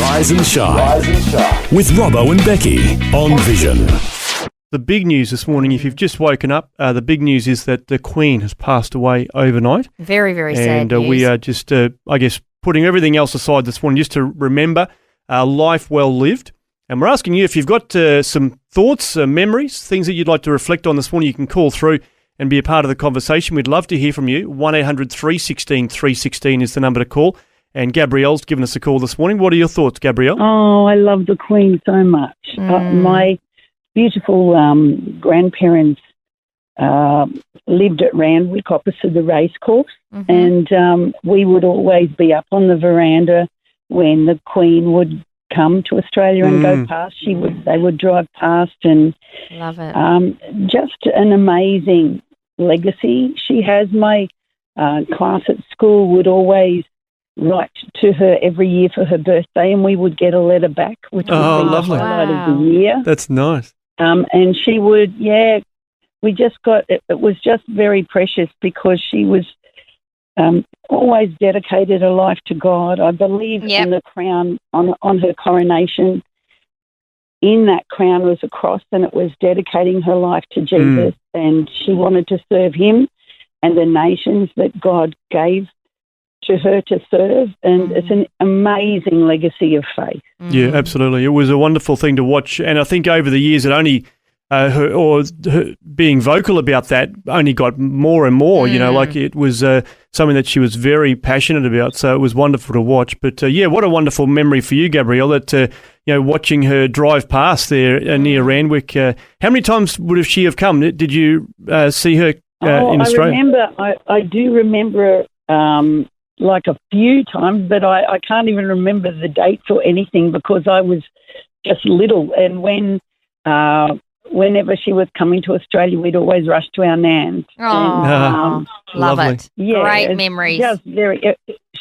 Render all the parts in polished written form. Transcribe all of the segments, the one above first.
Rise and Shine with Robbo and Becci on Vision. The big news this morning, if you've just woken up, the big news is that the Queen has passed away overnight. Very, very sad And news. we are just, I guess, putting everything else aside this morning just to remember a life well lived. And we're asking you if you've got some thoughts, memories, things that you'd like to reflect on this morning, you can call through and be a part of the conversation. We'd love to hear from you. 1-800-316-316 is the number to call. And Gabrielle's given us a call this morning. What are your thoughts, Gabrielle? Oh, I love the Queen so much. My beautiful grandparents lived at Randwick opposite the race course, and we would always be up on the veranda when the Queen would come to Australia and go past. They would drive past, and Love it. just an amazing legacy she has. My class at school would always write to her every year for her birthday, and we would get a letter back, which would be lovely. the highlight of the year. That's nice. And she would, we just got, it was just very precious because she was always dedicated her life to God. I believe in the crown, on her coronation, in that crown was a cross, and it was dedicating her life to Jesus, and she wanted to serve him and the nations that God gave to her to serve, and it's an amazing legacy of faith. Yeah, absolutely. It was a wonderful thing to watch, and I think over the years it only her being vocal about that only got more and more. You know, like it was something that she was very passionate about. So it was wonderful to watch. But what a wonderful memory for you, Gabrielle. That watching her drive past there near Randwick. How many times would she have come? Did you see her in Australia? I do remember. Like a few times, but I can't even remember the dates or anything because I was just little. And whenever she was coming to Australia, we'd always rush to our nans. Oh, love it. Yeah, great memories. Just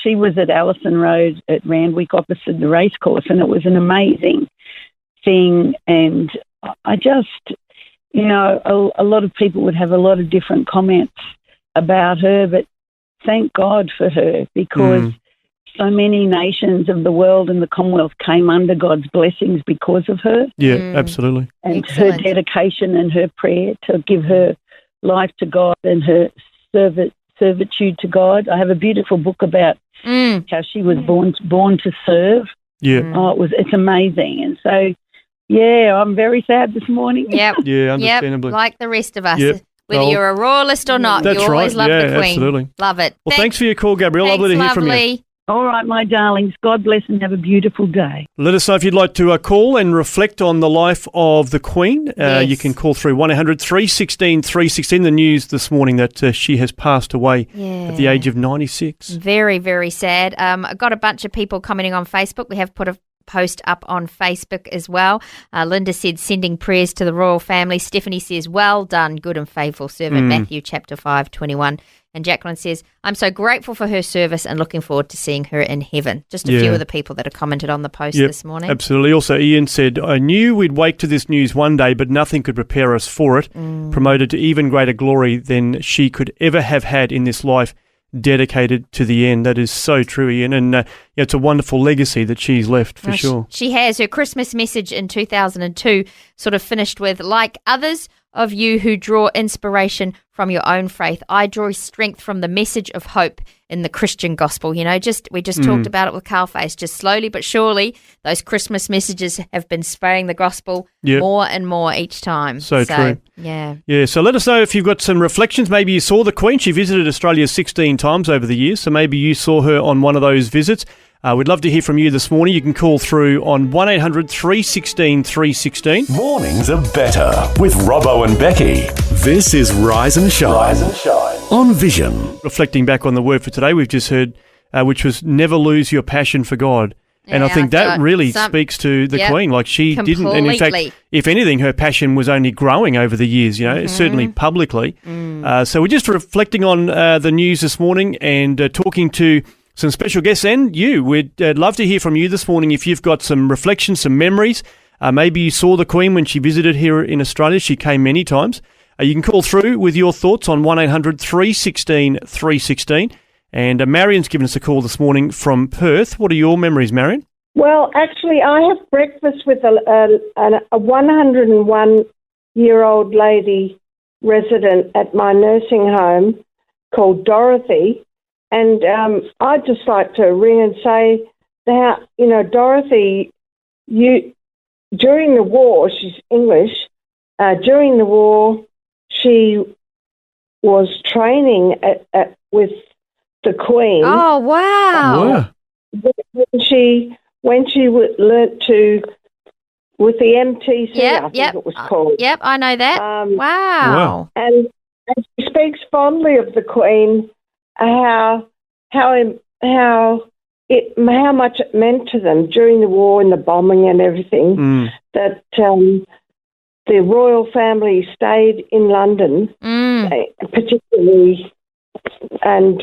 she was at Allison Road at Randwick opposite the racecourse, and it was an amazing thing. And I just, a lot of people would have a lot of different comments about her, but thank God for her, because so many nations of the world and the Commonwealth came under God's blessings because of her. Yeah, absolutely. And her dedication and her prayer to give her life to God and her servitude to God. I have a beautiful book about how she was born to serve. Yeah. It's amazing. And so, I'm very sad this morning. Yep. Yeah, understandably. Yep, like the rest of us. Yep. Whether you're a royalist or not, you always love the Queen. Absolutely. Love it. Well, thanks for your call, Gabrielle. Lovely to hear from you. All right, my darlings. God bless and have a beautiful day. Let us know if you'd like to call and reflect on the life of the Queen. You can call through 1-800-316-316. The news this morning that she has passed away at the age of 96. Very, very sad. I got a bunch of people commenting on Facebook. We have put a post up on Facebook as well. Linda said, sending prayers to the royal family. Stephanie says, well done, good and faithful servant. Matthew chapter 5:21. And Jacqueline says, I'm so grateful for her service and looking forward to seeing her in heaven. Just a few of the people that have commented on the post this morning. Absolutely. Also, Ian said, I knew we'd wake to this news one day, but nothing could prepare us for it. Promoted to even greater glory than she could ever have had in this life, dedicated to the end. That is so true, Ian. And it's a wonderful legacy that she's left, for sure. She has. Her Christmas message in 2002 sort of finished with, like others of you who draw inspiration from your own faith, I draw strength from the message of hope in the Christian gospel. We just talked about it with Carlface. Just slowly but surely, those Christmas messages have been spreading the gospel more and more each time. So true. Yeah. So let us know if you've got some reflections. Maybe you saw the Queen. She visited Australia 16 times over the years, so maybe you saw her on one of those visits. We'd love to hear from you this morning. You can call through on 1-800-316-316. Mornings are better with Robbo and Becci. This is Rise and Shine on Vision. Reflecting back on the word for today, we've just heard, which was never lose your passion for God. And I think that really speaks to the Queen. Like she didn't, and in fact, if anything, her passion was only growing over the years, certainly publicly. So we're just reflecting on the news this morning and talking to some special guests and you. We'd love to hear from you this morning if you've got some reflections, some memories. Maybe you saw the Queen when she visited here in Australia. She came many times. You can call through with your thoughts on 1-800-316-316. And Marion's given us a call this morning from Perth. What are your memories, Marion? Well, actually, I have breakfast with a 101-year-old lady resident at my nursing home called Dorothy, and I'd just like to ring and say that, Dorothy, during the war, she's English, during the war, she was training with the Queen. Oh, wow. When she learnt to, with the MTC, I think it was called. Yep, I know that. Wow. And she speaks fondly of the Queen, how much it meant to them during the war and the bombing and everything, that the royal family stayed in London, particularly, and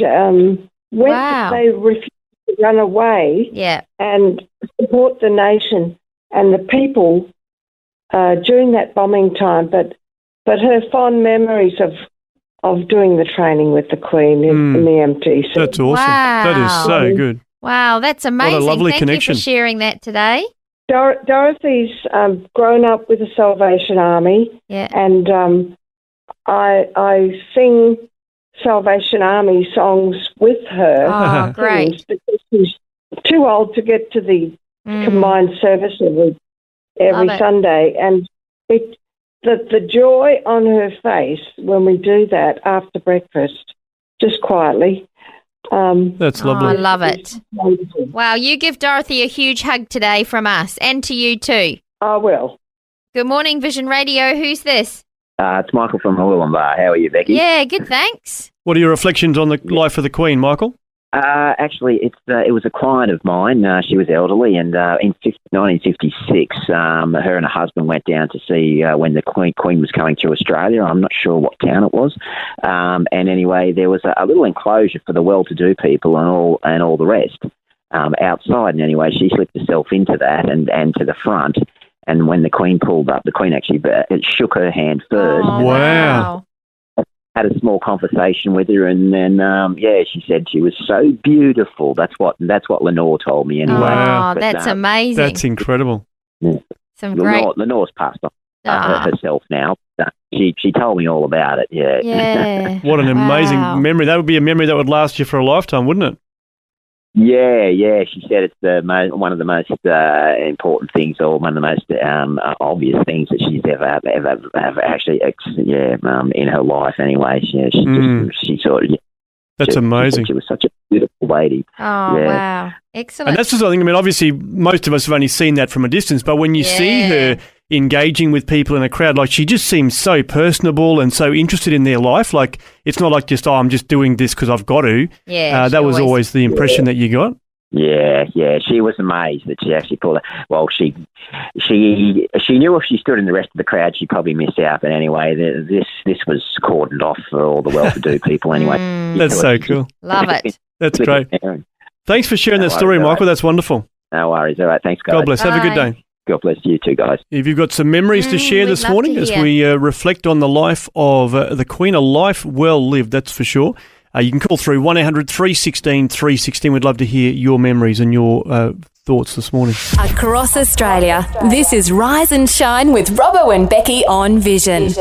they refused to run away and support the nation and the people during that bombing time. But her fond memories of doing the training with the Queen in the MTC. That's awesome. Wow. That is so good. Wow, that's amazing. What a lovely connection. You for sharing that today. Dorothy's grown up with the Salvation Army, and I sing Salvation Army songs with her. Oh, great. Because she's too old to get to the combined service every Sunday. And the joy on her face when we do that after breakfast, just quietly. That's lovely. I love it. Wow, you give Dorothy a huge hug today from us, and to you too. I will. Good morning, Vision Radio. Who's this? It's Michael from Wollongong. How are you, Becky? Yeah, good, thanks. What are your reflections on the life of the Queen, Michael? Actually, it was a client of mine. She was elderly, and in 1956, her and her husband went down to see when the Queen was coming through Australia. I'm not sure what town it was. And anyway, there was a little enclosure for the well-to-do people and all the rest outside. And anyway, she slipped herself into that and to the front. And when the Queen pulled up, the Queen actually shook her hand first. Oh, wow. Had a small conversation with her, and then she said she was so beautiful. That's what Lenore told me anyway. Oh, that's amazing. That's incredible. Yeah. Some great. Lenore's passed on herself now. She told me all about it. Yeah. Yeah. What an amazing memory. That would be a memory that would last you for a lifetime, wouldn't it? Yeah. She said it's one of the most important things, or one of the most obvious things that she's ever actually, in her life. Anyway, she sort of. That's amazing. She was such a beautiful lady. Oh, wow. Excellent. And that's the sort of thing, obviously, most of us have only seen that from a distance, but when you see her engaging with people in a crowd, like, she just seems so personable and so interested in their life. Like, it's not like just, I'm just doing this because I've got to. Yeah. That was always the impression that you got. Yeah. She was amazed that she actually pulled it. Well, she knew if she stood in the rest of the crowd, she'd probably miss out. But anyway, this was cordoned off for all the well-to-do people anyway. That's so cool. Love it. That's great. Thanks for sharing that story, Michael. That's wonderful. No worries. All right. Thanks, guys. God bless. Have a good day. God bless you too, guys. If you've got some memories to share this morning as we reflect on the life of the Queen, a life well lived, that's for sure. You can call through 1-800-316-316. We'd love to hear your memories and your thoughts this morning. Across Australia, this is Rise and Shine with Robbo and Becky on Vision.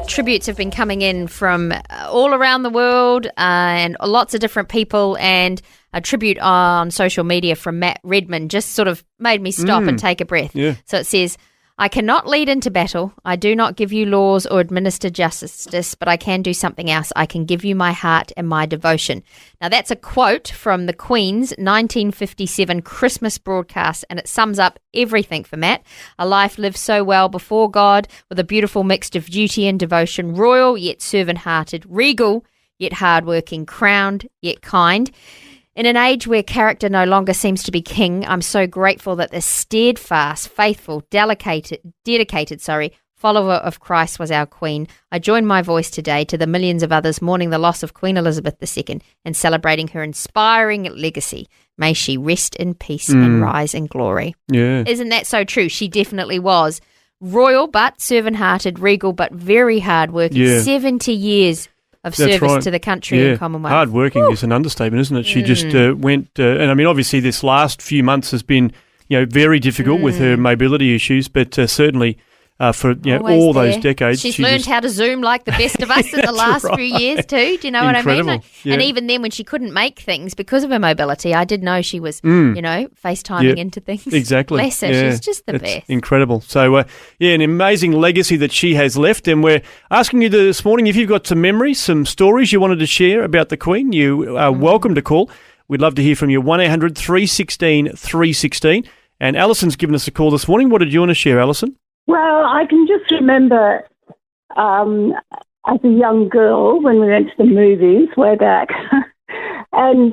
Tributes have been coming in from all around the world and lots of different people, and a tribute on social media from Matt Redmond just sort of made me stop and take a breath. Yeah. So it says, I cannot lead into battle. I do not give you laws or administer justice, but I can do something else. I can give you my heart and my devotion. Now, that's a quote from the Queen's 1957 Christmas broadcast, and it sums up everything for Matt. A life lived so well before God, with a beautiful mix of duty and devotion, royal yet servant-hearted, regal yet hardworking, crowned yet kind. In an age where character no longer seems to be king, I'm so grateful that this steadfast, faithful, dedicated, follower of Christ was our Queen. I join my voice today to the millions of others mourning the loss of Queen Elizabeth II and celebrating her inspiring legacy. May she rest in peace and rise in glory. Yeah. Isn't that so true? She definitely was. Royal but servant-hearted, regal but very hard-working. 70 years of service to the country and Commonwealth. Hard working is an understatement, isn't it? She just went, and obviously this last few months has been very difficult with her mobility issues, but certainly for all those decades. She's learned how to Zoom like the best of us in the last few years too. Do you know what I mean? Yeah. And even then when she couldn't make things because of her mobility, I did know she was, FaceTiming into things. Exactly. Bless her. She's just the best. Incredible. So, an amazing legacy that she has left. And we're asking you this morning if you've got some memories, some stories you wanted to share about the Queen, you are welcome to call. We'd love to hear from you. 1-800-316-316. And Alison's given us a call this morning. What did you want to share, Alison? Well, I can just remember as a young girl when we went to the movies way back. And,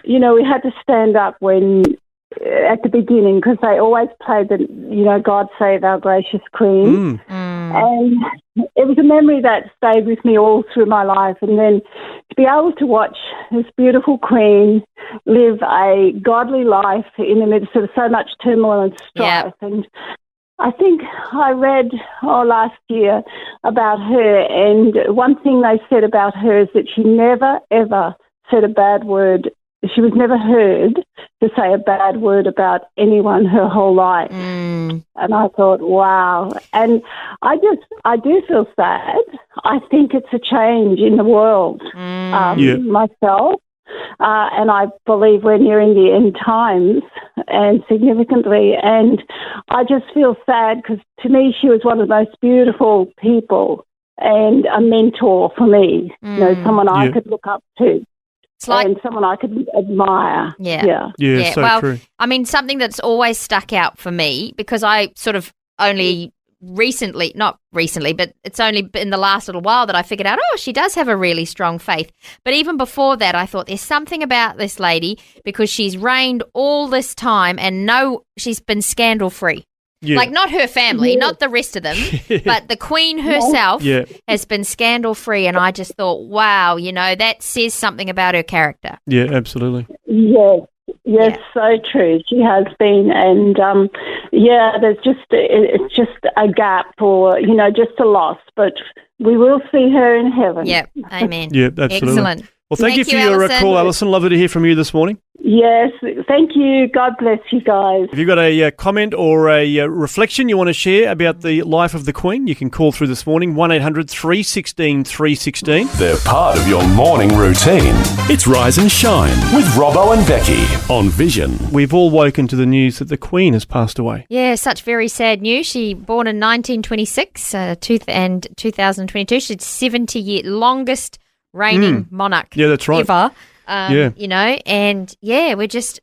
we had to stand up at the beginning because they always played the, God Save Our Gracious Queen. And it was a memory that stayed with me all through my life. And then to be able to watch this beautiful Queen live a godly life in the midst of so much turmoil and strife. And I think I read last year about her, and one thing they said about her is that she never, ever said a bad word. She was never heard to say a bad word about anyone her whole life. And I thought, wow. And I do feel sad. I think it's a change in the world myself. And I believe we're nearing the end times, and significantly. And I just feel sad because to me she was one of the most beautiful people and a mentor for me. Someone I could look up to. It's like, and someone I could admire. Yeah, so well, true. I mean, something that's always stuck out for me, because I sort of only not recently, but it's only in the last little while that I figured out, she does have a really strong faith. But even before that, I thought there's something about this lady because she's reigned all this time and she's been scandal-free. Yeah. Like not her family, not the rest of them, but the Queen herself has been scandal-free. And I just thought, wow, that says something about her character. Yeah, absolutely. Yes, so true. She has been, and there's it's just a gap, or just a loss. But we will see her in heaven. Yep, amen. Yeah, absolutely. Excellent. Well, thank you for your call, Alison. Lovely to hear from you this morning. Yes, thank you. God bless you guys. If you've got a comment or a reflection you want to share about the life of the Queen, you can call through this morning, 1-800-316-316. They're part of your morning routine. It's Rise and Shine with Robbo and Becky on Vision. We've all woken to the news that the Queen has passed away. Yeah, such very sad news. She born in 1926 and 2022. She's 70-year longest reigning monarch. Yeah, that's right. Ever. And we're just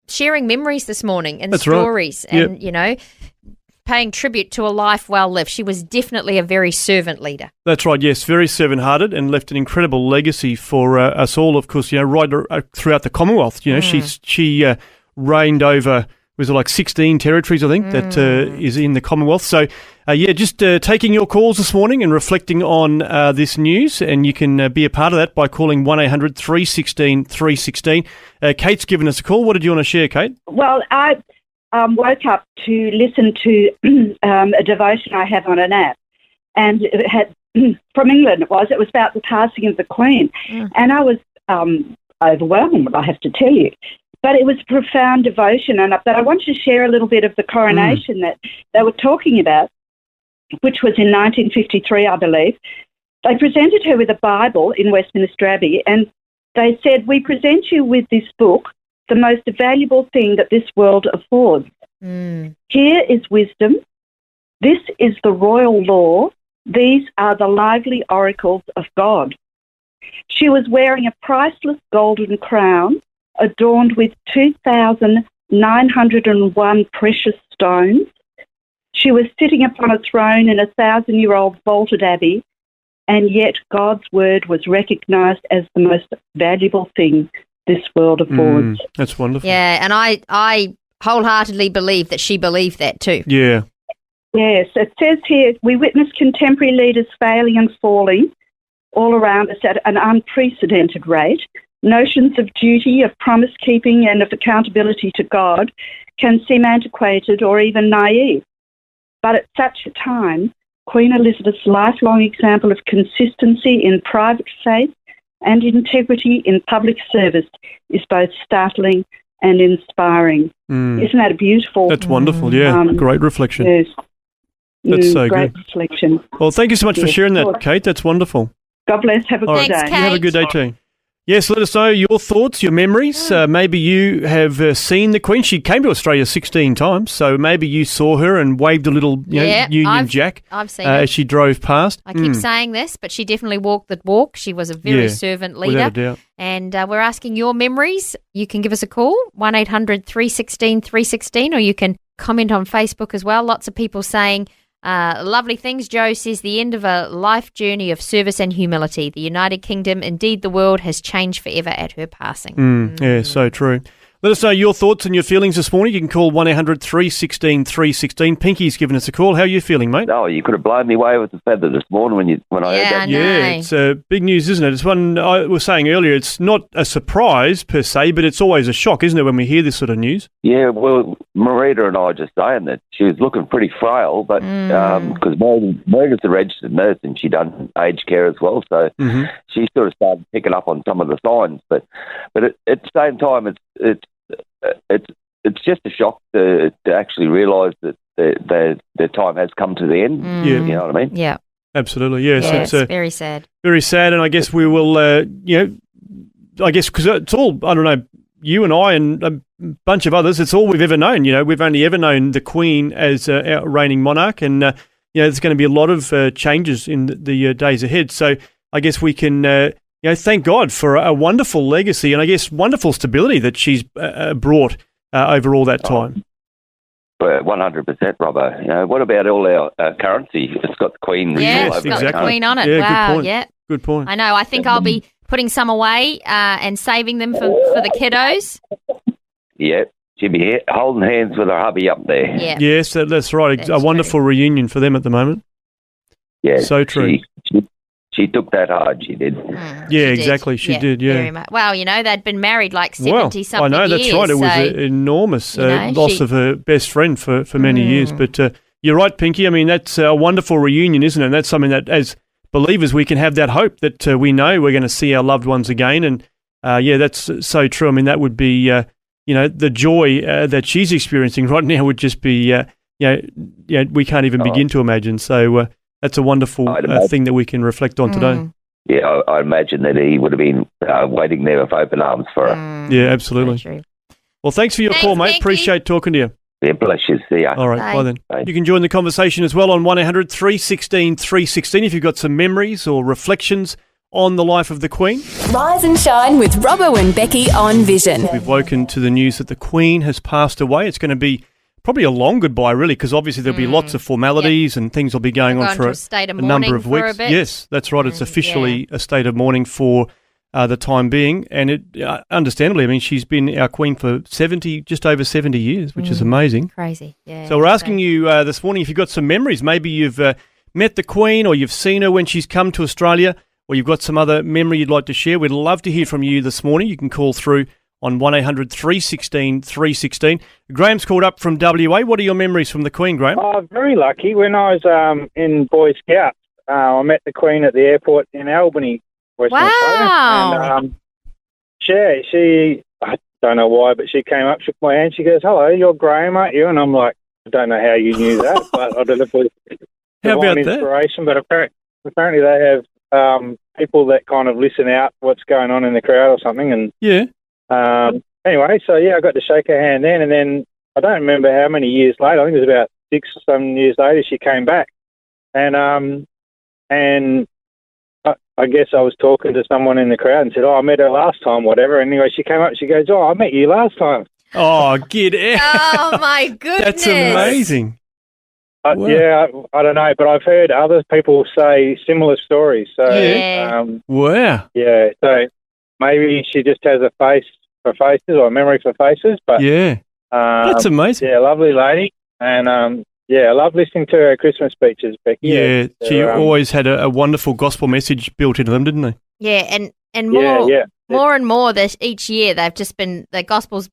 sharing memories this morning and stories and, paying tribute to a life well lived. She was definitely a very servant leader. That's right, yes, very servant-hearted and left an incredible legacy for us all, of course, right throughout the Commonwealth. She reigned over, was it like 16 territories, I think, that is in the Commonwealth. So, just taking your calls this morning and reflecting on this news, and you can be a part of that by calling 1-800-316-316. Kate's given us a call. What did you want to share, Kate? Well, I woke up to listen to a devotion I have on an app, and it had, from England it was about the passing of the Queen, and I was overwhelmed, I have to tell you. But it was a profound devotion, but I want to share a little bit of the coronation that they were talking about, which was in 1953, I believe. They presented her with a Bible in Westminster Abbey, and they said, "We present you with this book, the most valuable thing that this world affords. Here is wisdom. This is the royal law. These are the lively oracles of God." She was wearing a priceless golden crown, adorned with 2,901 precious stones. She was sitting upon a throne in a 1,000-year-old vaulted abbey, and yet God's word was recognised as the most valuable thing this world affords. That's wonderful. Yeah, and I wholeheartedly believe that she believed that too. Yeah. Yes, it says here, we witness contemporary leaders failing and falling all around us at an unprecedented rate. Notions of duty, of promise-keeping and of accountability to God can seem antiquated or even naive. But at such a time, Queen Elizabeth's lifelong example of consistency in private faith and integrity in public service is both startling and inspiring. Isn't that beautiful? That's wonderful, yeah. Great reflection. Yes. That's so great good. reflection. Well, thank you so much for sharing that, Kate. That's wonderful. God bless. Have a good day. Kate. You have a good day too. Yes, let us know your thoughts, your memories. Maybe you have seen the Queen. She came to Australia 16 times, so maybe you saw her and waved a little Union Jack I've seen her. as she drove past. I keep saying this, but she definitely walked the walk. She was a very servant leader. Without a doubt. And we're asking your memories. You can give us a call, 1-800-316-316, or you can comment on Facebook as well. Lots of people saying lovely things. Joe says, the end of a life journey of service and humility. The United Kingdom, indeed the world, has changed forever at her passing. Yeah, so true. Let us know your thoughts and your feelings this morning. You can call 1-800-316-316. Pinky's given us a call. How are you feeling, mate? Oh, you could have blown me away with a feather this morning when I heard that. Yeah, it's big news, isn't it? It's one I was saying earlier. It's not a surprise per se, but it's always a shock, isn't it, when we hear this sort of news? Yeah, well, Marita and I were just saying that she was looking pretty frail, but because Morgan's a registered nurse and she done aged care as well, so she sort of started picking up on some of the signs. But at the same time, it's just a shock to actually realise that their time has come to the end. You know what I mean? Yeah. Absolutely, yes. Yeah, it's very sad. Very sad, and I guess we will, because it's all, I don't know, you and I and a bunch of others, it's all we've ever known. We've only ever known the Queen as our reigning monarch, and, there's going to be a lot of changes in the days ahead. So I guess we can... thank God for a wonderful legacy and I guess wonderful stability that she's brought over all that time. 100%, Robbo. What about all our currency? It's got the Queen. Yeah, it's got the Queen on it. Yeah, wow, good point. yeah. Good point. I know. I think I'll be putting some away and saving them for the kiddos. Yeah, she'll be holding hands with her hubby up there. Yeah. Yes, that's right. That's a wonderful reunion for them at the moment. Yeah. So true. She took that hard, she did. Exactly. She did, yeah. Very much. Well, they'd been married like 70-something years. I know, that's right. It was an enormous loss of her best friend for many years. But you're right, Pinky. I mean, that's a wonderful reunion, isn't it? And that's something that, as believers, we can have that hope that we know we're going to see our loved ones again. And, that's so true. I mean, that would be, the joy that she's experiencing right now would just be, we can't even begin to imagine. So, that's a wonderful thing that we can reflect on today. Yeah, I imagine that he would have been waiting there with open arms for her. Yeah, absolutely. Well, thanks for your call, mate. Appreciate talking to you. Yeah, bless you. See ya. All right, bye then. Bye. You can join the conversation as well on 1-800-316-316 if you've got some memories or reflections on the life of the Queen. Rise and shine with Robbo and Becci on Vision. We've woken to the news that the Queen has passed away. It's going to be probably a long goodbye, really, because obviously there'll be lots of formalities and things will be going on for a number of weeks. Yes, that's right. It's officially a state of mourning for the time being, and it understandably, I mean, she's been our Queen for just over 70 years, which is amazing. Crazy, yeah. So we're asking you this morning if you've got some memories. Maybe you've met the Queen or you've seen her when she's come to Australia, or you've got some other memory you'd like to share. We'd love to hear from you this morning. You can call through on 1-800-316-316. Graham's called up from WA. What are your memories from the Queen, Graham? Very lucky. When I was in Boy Scouts, I met the Queen at the airport in Albany, Western Australia. And she, I don't know why, but she came up, shook my hand. She goes, "Hello, you're Graham, aren't you?" And I'm like, I don't know how you knew that, but I don't know if it was divine inspiration. But apparently they have people that kind of listen out what's going on in the crowd or something. And anyway, so I got to shake her hand then, and then I don't remember how many years later. I think it was about 6 or 7 years later she came back, and I guess I was talking to someone in the crowd and said, "Oh, I met her last time, whatever." And anyway, she came up. She goes, "Oh, I met you last time." Oh, get out! Oh my goodness, that's amazing. Wow. Yeah, I don't know, but I've heard other people say similar stories. So, wow. Yeah, so maybe she just has a face for faces or a memory for faces. But that's amazing. Yeah, lovely lady, and I love listening to her Christmas speeches, Becky. Yeah, she always had a wonderful gospel message built into them, didn't they? Yeah, and more and more this each year they've just been, the gospel's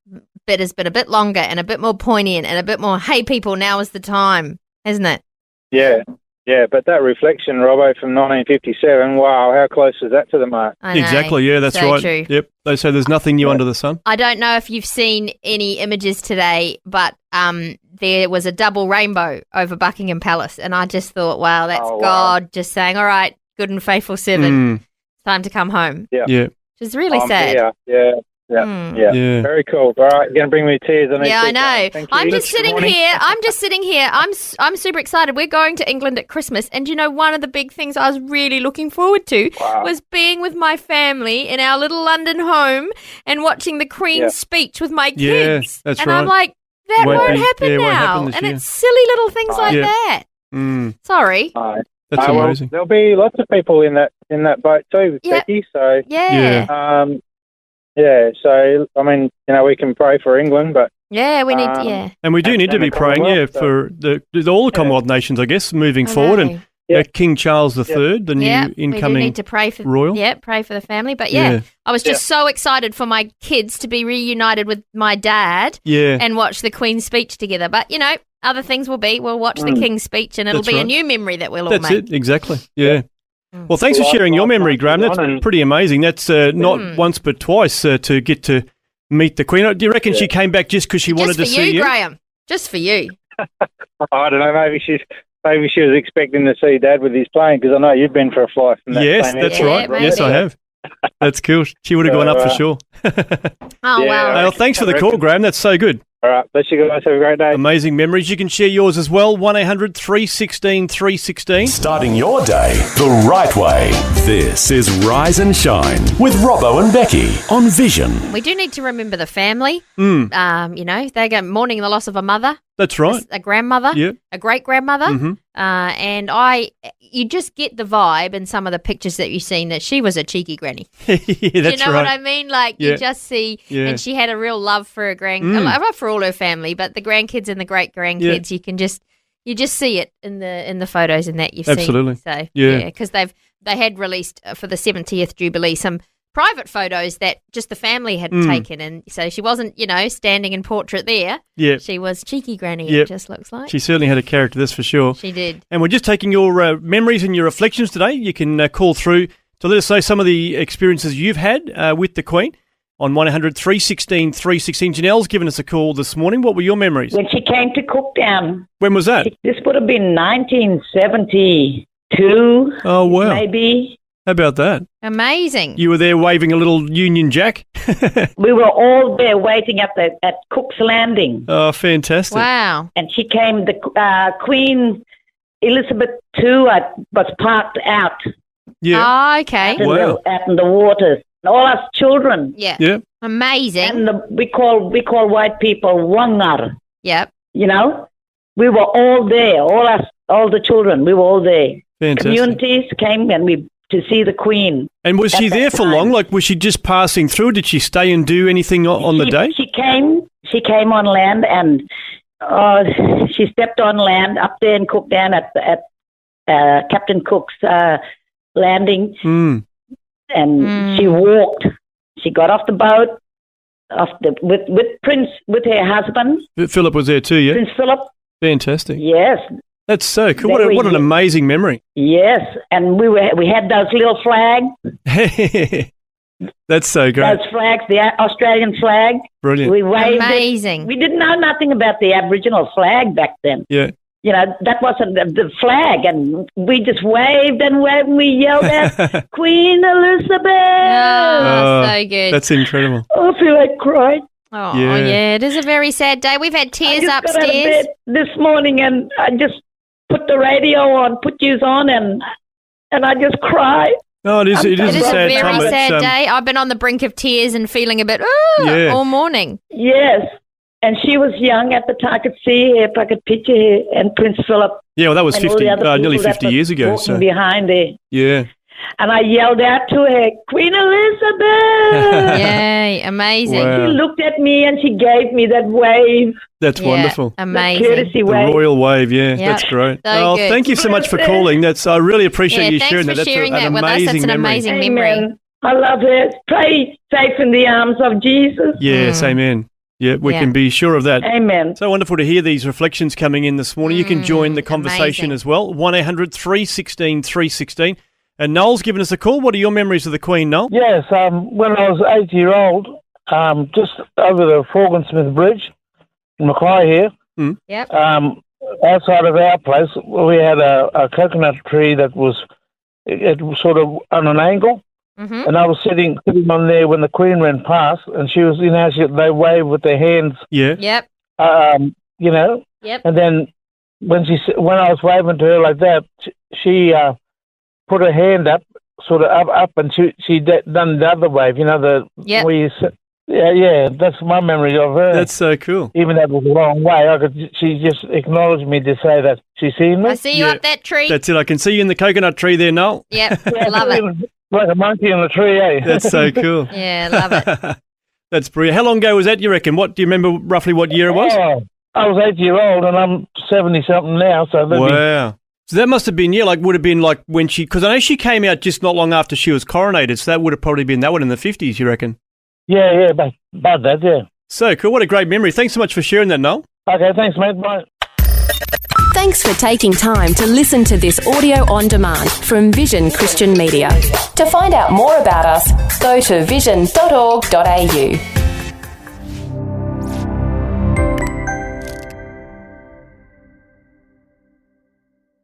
bit has been a bit longer and a bit more poignant and a bit more, hey people, now is the time, isn't it? Yeah, Yeah, but that reflection, Robbo, from 1957, wow, how close is that to the mark? Exactly, yeah, that's so right. True. Yep, they say there's nothing new under the sun. I don't know if you've seen any images today, but there was a double rainbow over Buckingham Palace, and I just thought, wow, that's God just saying, all right, good and faithful servant, it's time to come home. Yeah. Yeah. Which is really sad. Yeah. Very cool. All right, you're going to bring me tears. I know. I'm just sitting here. I'm super excited. We're going to England at Christmas, and one of the big things I was really looking forward to was being with my family in our little London home and watching the Queen's speech with my kids. Yeah, that's and right. I'm like, that won't happen now. And it's silly little things like that. Sorry. That's amazing. There'll be lots of people in that boat too, Becky. So so, I mean, we can pray for England, but... Yeah, we need And we do need to be praying, for all the Commonwealth nations, I guess, moving forward. And King Charles III, the new incoming we do need to pray for, royal. Yeah, pray for the family. But, I was just so excited for my kids to be reunited with my dad and watch the Queen's speech together. But, other things we'll watch the King's speech, and it'll be a new memory that we'll all make. That's it, exactly, yeah. Well, thanks for sharing your memory, Graham. That's pretty amazing. That's not once but twice to get to meet the Queen. Do you reckon she came back just because she wanted to see you? Just for you, Graham. Just for you. I don't know. Maybe she was expecting to see Dad with his plane, because I know you've been for a flight from that plane. Yes, that's right. Maybe. Yes, I have. That's cool. She would have gone up for sure. Wow. Well, thanks for the call, Graham. That's so good. All right. Bless you guys. Have a great day. Amazing memories. You can share yours as well. 1-800-316-316. Starting your day the right way. This is Rise and Shine with Robbo and Becky on Vision. We do need to remember the family. They go mourning the loss of a mother. That's right. A grandmother. Yeah. A great-grandmother. Mm-hmm. And you just get the vibe in some of the pictures that you've seen that she was a cheeky granny. That's you know what I mean? Like you just see, and she had a real love for her love for all her family, but the grandkids and the great-grandkids, you just see it in the photos and that you've seen. Absolutely. So because they had released for the 70th Jubilee some private photos that just the family had taken, and so she wasn't, standing in portrait there. Yeah, she was cheeky granny. It just looks like she certainly had a character, that's for sure. She did. And we're just taking your memories and your reflections today. You can call through to let us know some of the experiences you've had with the Queen on 1-800-316-316. Janelle's given us a call this morning. What were your memories? When she came to Cooktown. When was that? This would have been 1972. Oh wow, maybe. How about that? Amazing. You were there waving a little Union Jack? We were all there waiting at Cook's Landing. Oh, fantastic. Wow. And she came, the Queen Elizabeth II was parked out. Yeah. Oh, okay. Out in the waters. All us children. Yeah. Yeah. Amazing. And we call white people Wangar. Yep. We were all there, all the children, we were all there. Fantastic. Communities came to see the Queen. And was she there for long? Like, was she just passing through? Did she stay and do anything on the day? She came on land, and she stepped on land up there in Cooktown at Captain Cook's landing. And she walked. She got off the boat with her husband. Philip was there too, yeah? Prince Philip. Fantastic. Yes. That's so cool. What an amazing memory. Yes, and we had those little flags. That's so great. Those flags, the Australian flag. Brilliant. We waved Amazing. it. We didn't know nothing about the Aboriginal flag back then. Yeah. That wasn't the flag, and we just waved and we yelled at Queen Elizabeth. Oh, so good. That's incredible. I feel like crying. Oh, yeah, it is a very sad day. We've had tears upstairs. Got out of bed this morning, and I just put the radio on, put yous on, and I just cried. Oh, it is a sad time. Very sad day. I've been on the brink of tears and feeling a bit all morning. Yes. And she was young at the time. I could see her, if I could picture her, and Prince Philip. Yeah, well, that was nearly 50 years ago. Walking behind her. Yeah. And I yelled out to her, Queen Elizabeth! Yay, amazing. Wow. She looked at me and she gave me that wave. That's wonderful. Amazing. The courtesy wave. The royal wave, that's great. So good. Thank you so much for calling. I really appreciate you sharing that. Thanks for sharing that with us. That's an amazing memory. I love her. Pray safe in the arms of Jesus. Yes, amen. Yeah, we can be sure of that. Amen. So wonderful to hear these reflections coming in this morning. You can join the conversation as well. 1-800-316 316. And Noel's given us a call. What are your memories of the Queen, Noel? Yes, when I was 8-year-old, just over the Forgan-Smith Bridge in Mackay here, Yep. outside of our place, we had a coconut tree that was sort of on an angle. Mm-hmm. And I was sitting on there when the Queen ran past, and she was, they waved with their hands. Yeah. Yep. Yep. And then when I was waving to her like that, she put her hand up, sort of up, and she done the other wave. That's my memory of her. That's so cool. Even though it was a long way, she just acknowledged me to say that she seen me. I see you up that tree. That's it. I can see you in the coconut tree there, Noel. Yep, I love it. Like a monkey on a tree, eh? That's so cool. Yeah, love it. That's brilliant. How long ago was that, you reckon? Do you remember roughly what year it was? I was 8-year-old and I'm 70-something now. So wow. So that must have been, would have been like when because I know she came out just not long after she was coronated, so that would have probably been that one in the 50s, you reckon? Yeah, about that, yeah. So cool. What a great memory. Thanks so much for sharing that, Noel. Okay, thanks, mate. Bye. Thanks for taking time to listen to this audio on demand from Vision Christian Media. To find out more about us, go to vision.org.au.